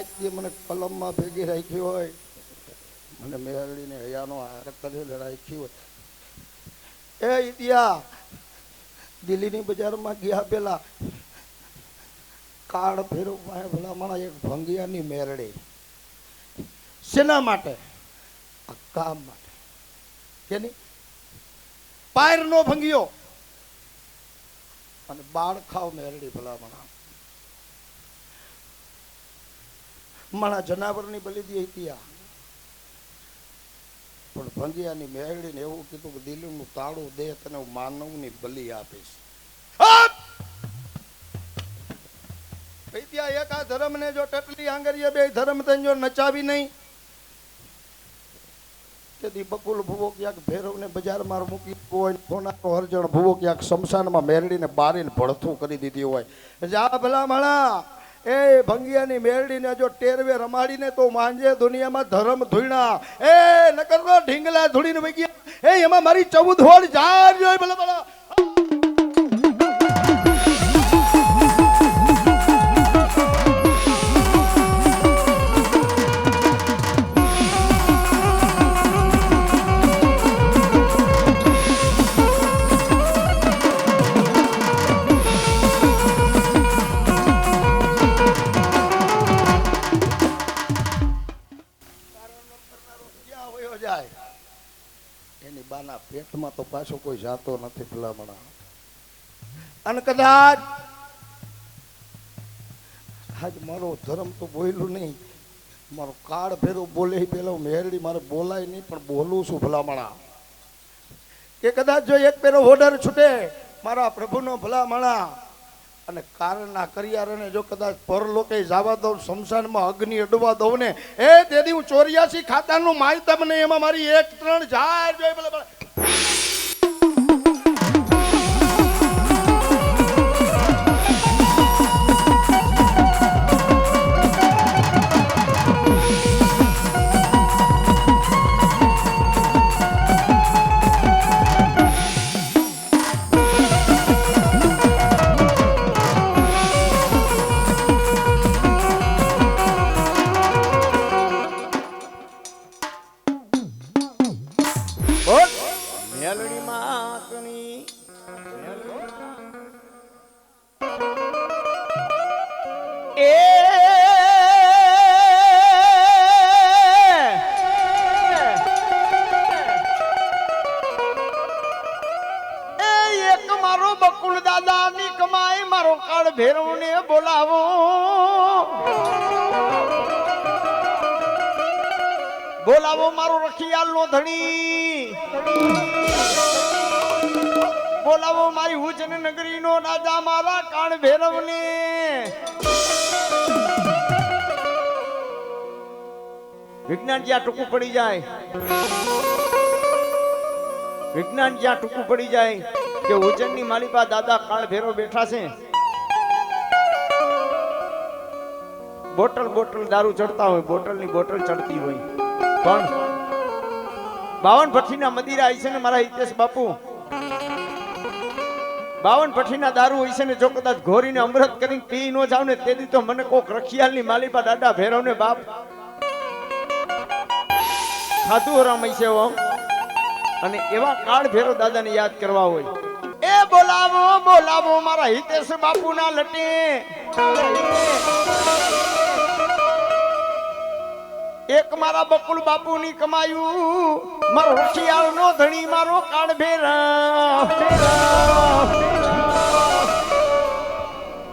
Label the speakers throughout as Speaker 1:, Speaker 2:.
Speaker 1: આજ મને કલમમાં ભેગી રાખી હોય, મને મેળવીને હૈયાનો હાર કરીને રાખી હોય. એ ઇતિયા દિલ્હીની બજારમાં ગયા પેલા કાળ ફેરવ ભલામણા એક ભંગિયાની મેરડી શેના માટે? આ કામ માટે. કેની? પાયર નો ભંગિયો અને બાળ ખાવ મેરડી ભલામણા. માણા જનાવરની બલી દી ત્યાં પણ ભંગિયાની મેળડીને એવું કીધું કે દિલ્હીનું તાળું દે તને હું માનવની બલી આપીશ. ત્યાં એક આ ધર્મ ને જો ટટલી આંગરીએ બે ધર્મ તને જો નચાવી નહીં તેથી બકુલ ભૂવો ક્યાંક ભેરવ ને બજારમાં મૂકી હોય, સોનાનો હરજણ ભૂવો ક્યાંક શમશાનમાં મેરડીને બારીને ભડથું કરી દીધી હોય. જા ભલા માણા એ ભંગિયાની મેરડીને જો ટેરવે રમાડીને તો માંજે દુનિયામાં ધર્મ ધૂણા એ નકરનો ઢીંગલા ધૂળીને વગ્યા એ એમાં મારી 14 હોળ જાર જોઈ ભલા ભલા. એની બાના પેટમાં તો પાછો કોઈ જાતો નથી ભલામણા. અને કદાચ આજ મારો ધર્મ તો બોલ્યું નહીં, મારો કાળ ભેરો બોલે પેલો મેરડી મારે બોલાય નહીં પણ બોલું છું ભલામણા. કે કદાચ જો એક પેલો ઓર્ડર છૂટે મારા પ્રભુનો ભલામણા અને કારણના કરિયારને જો કદાચ પરલોકે જવા દઉં, શમશાનમાં અગ્નિ અડવા દઉં ને એ તેથી હું 84 ખાતાનું માહિતમ ને એમાં મારી 1 3 જાર જોઈ ભલે. ભેરવને બોલાવો બોલાવો મારો રખિયાલ નો ધણી, બોલાવો મારી ઉજ્જૈન નગરી નો રાજા મારા કાળ ભેરવને. વિજ્ઞાન જ્યાં ટૂંકું પડી જાય, વિજ્ઞાન જ્યાં ટૂંકું પડી જાય કે ઉજ્જૈનની માલિપા દાદા કાળ ભેરવ બેઠા છે. બોટલ બોટલ દારૂ ચડતા હોય, બોટલની બોટલ ચડતી હોય, પણ 52 ભઠ્ઠીના મદિરા હોય છે ને મારા હિતેશ બાપુ, 52 ભઠ્ઠીના દારૂ હોય છે ને જો કદાચ ઘોરીને અમૃત કરીને પી ન જાવ ને તેથી તો મને કોક રખિયાલની માલિપા દાદા ભેરવને બાપ ખાધું હરામય છે. અને એવા કાળ ભેરવ દાદાને યાદ કરવા હોય એ બોલાવો બોલાવો મારા હિતેશ બાપુના લટે. એક મારા બકુલ બાપુની કમાયું, મારો રખિયાળ નો ધણી મારો કાળ ભેરવ,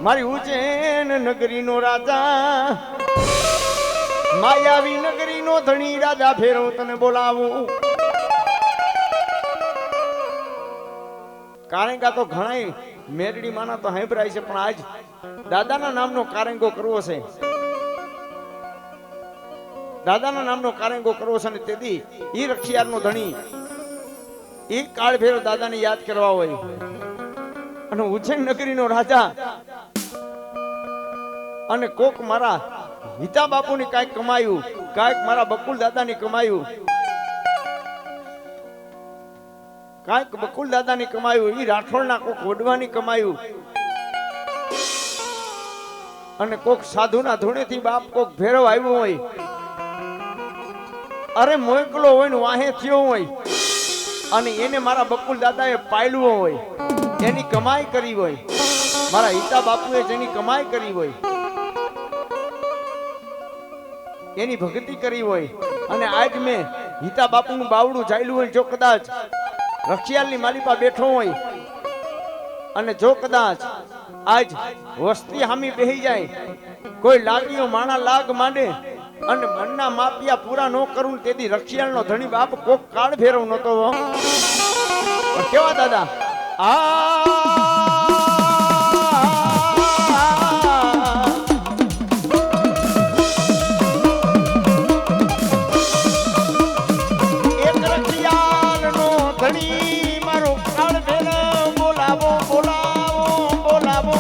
Speaker 1: મારી ઉજ્જૈન નગરી નો રાજા, માયાવી નગરી નો ધણી રાજા ભેરવ તને બોલાવું. કારેંગા તો ઘણા મેરડી માના તો હાંભળાય છે, પણ આજ દાદાના નામનો કારેંગો કરવો છે, દાદાના નામનો કારેંગો કરવો છે. અને તેથી ઈ રખિયારનો ધણી ઈ કાળ ભેરવ દાદાને યાદ કરવા હોય અને ઉજ્જૈન નગરીનો રાજા અને કોક મારા હિતા બાપુની કાંઈક કમાયું, કાંઈક મારા બકુલ દાદાની કમાયું, કાંઈક બકુલ દાદાની કમાયું, ઈ રાઠોડના કોક વડવાની કમાયું.
Speaker 2: અને કોક સાધુના ધૂણેથી બાપ કોક ભેરવ આવ્યો હોય, અરે મોકલો હોય ને વાહે થયો હોય, અને એને મારા બકુલ દાદાએ પાયલું હોય, એની કમાઈ કરી હોય, મારા હિતા બાપુએ જેની કમાઈ કરી હોય, એની ભક્તિ કરી હોય, અને આજ મેં હિતા બાપુનું બાવડું ચાલ્યું હોય, જો કદાચ રખિયાલની માલિપા બેઠો હોય, અને જો કદાચ આજ વસ્તી હામી બેહી જાય, કોઈ લાગીઓ માણા લાગ માંડે અને મનના માપિયા પૂરા ન કરું, તેથી રખિયાલનો ધણી બાપ કોક કાળ ફેરવ નતો કેવા દાદા એક રખિયાલનો ધણી મારો કાળ ફેરવ બોલાવો બોલાવો બોલાવો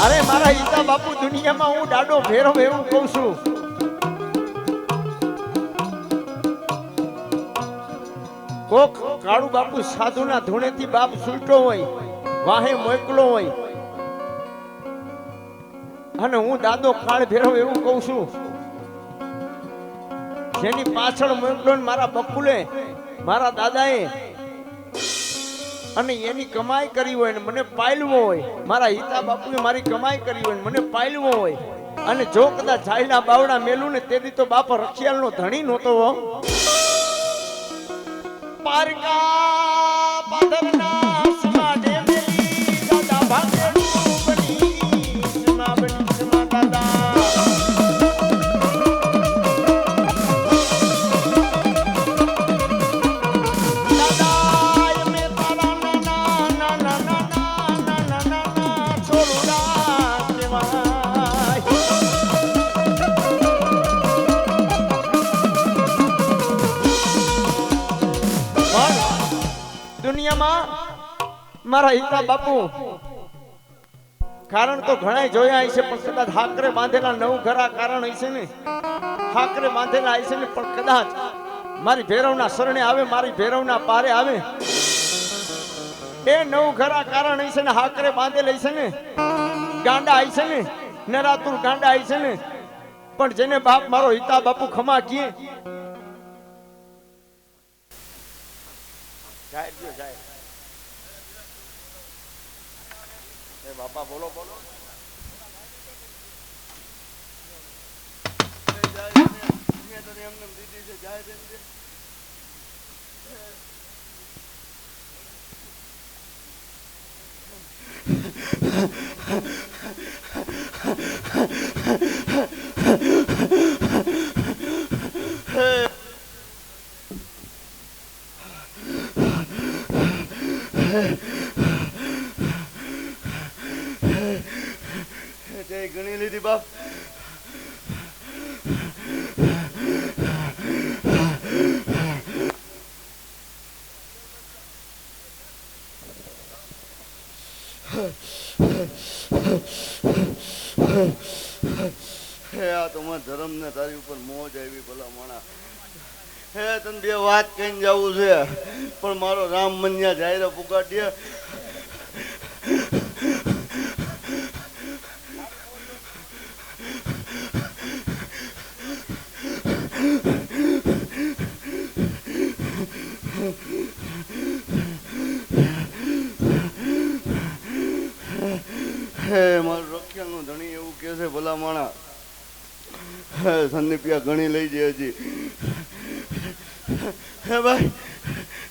Speaker 2: અરે મારા ઈતા બાપુ દુનિયામાં હું ડાડો ફેરવ એવું કહું છું. કોક કાળુ બાપુ સાધુના ધૂણેથી બાપ છૂટો હોય, વાહે મોકલો હોય, અને હું દાદો કાળ ફેરવ એવું કહું છું. જેની પાછળ મોકલો ને મારા બકુલે મારા દાદાએ અને એની કમાઈ કરી હોય ને મને પાયલવો હોય, મારા હિતા બાપુએ મારી કમાઈ કરી હોય ને મને પાયલવો હોય, અને જો કદાચ ઝાડના બાવડા મેલું ને તેથી તો બાપ રખિયાલનો ધણી નહોતો. પારકા પાદરના સમાડે મેલી દાદા ભાગેડું બની સમા બની સમા દાદા મારા હિતા બાપુ કારણ તો ઘણા જોયા હશે, પણ કદાચ હાકરે બાંધેલા નવ ઘરા કારણ હશે ને, હાકરે બાંધેલા હશે ને, પણ કદાચ મારી ભૈરવના શરણે આવે, મારી ભૈરવના પારે આવે, એ નવ ઘરા કારણ હશે ને, હાકરે બાંધેલ હશે ને, ગાંડા હશે ને, નરાતુર ગાંડા હશે ને, પણ જેને બાપ મારો હિતા બાપુ ખમા કીએ જાય જાય બાપા બોલો બોલો એમને દીધી છે જાય ગણી લીધી બાપ. હે આ તમારા ધર્મ ને તારી ઉપર મોજ આવી ભલા માણા. હે તને બે વાત કહીને જવું છે, પણ મારો રામ મન્યા જાય પુગાડીએ.
Speaker 3: હે મારું રક્ષાનું ધણી એવું કહે છે ભલા માણા હે સંદીપિયા ઘણી લઈ જાય હજી હે ભાઈ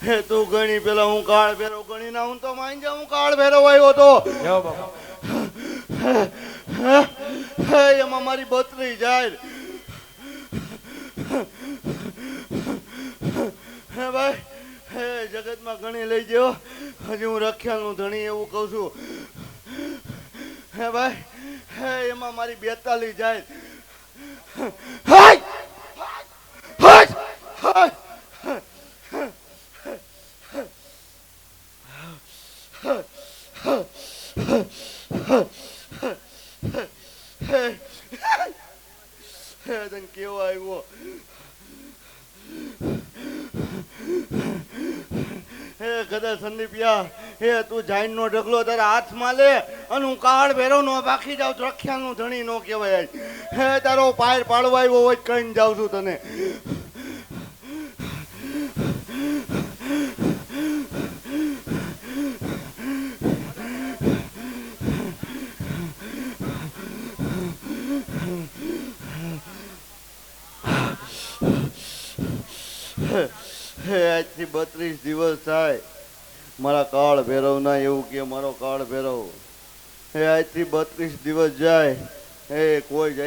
Speaker 3: હે તું ઘણી પેલા હું કાળ ભેરો ઘણી ના હું તો માની જા હું કાળ ભેરો આવ્યો તો
Speaker 2: જાઓ બાપા.
Speaker 3: હે એમાં મારી બતરી જાય હે ભાઈ હે જગતમાં ઘણી લઈ ગયો હજી હું રખ્યાનું ધણી એવું કહું છું હે ભાઈ હે એમાં મારી 42 જાય હાય હાય હાય હે તને કેવો આવ્યો હે કદાચ સંદીપિયા હે તું જાઈન નો ઢગલો તારા હાથમાં લે અને હું કાળ ભેરો નો બાકી જાઉં રખ્યાનું ધણી નો કહેવાય હે તારો પાર પાડવા આવ્યો હોય કહીને જાઉં છું તને હે આજથી 32 દિવસ થાય મારા કાળ ભેરવ ના એવું કે મારો કાળ ભેરવ હે આજથી 32 દિવસ જાય હે કોઈ જાય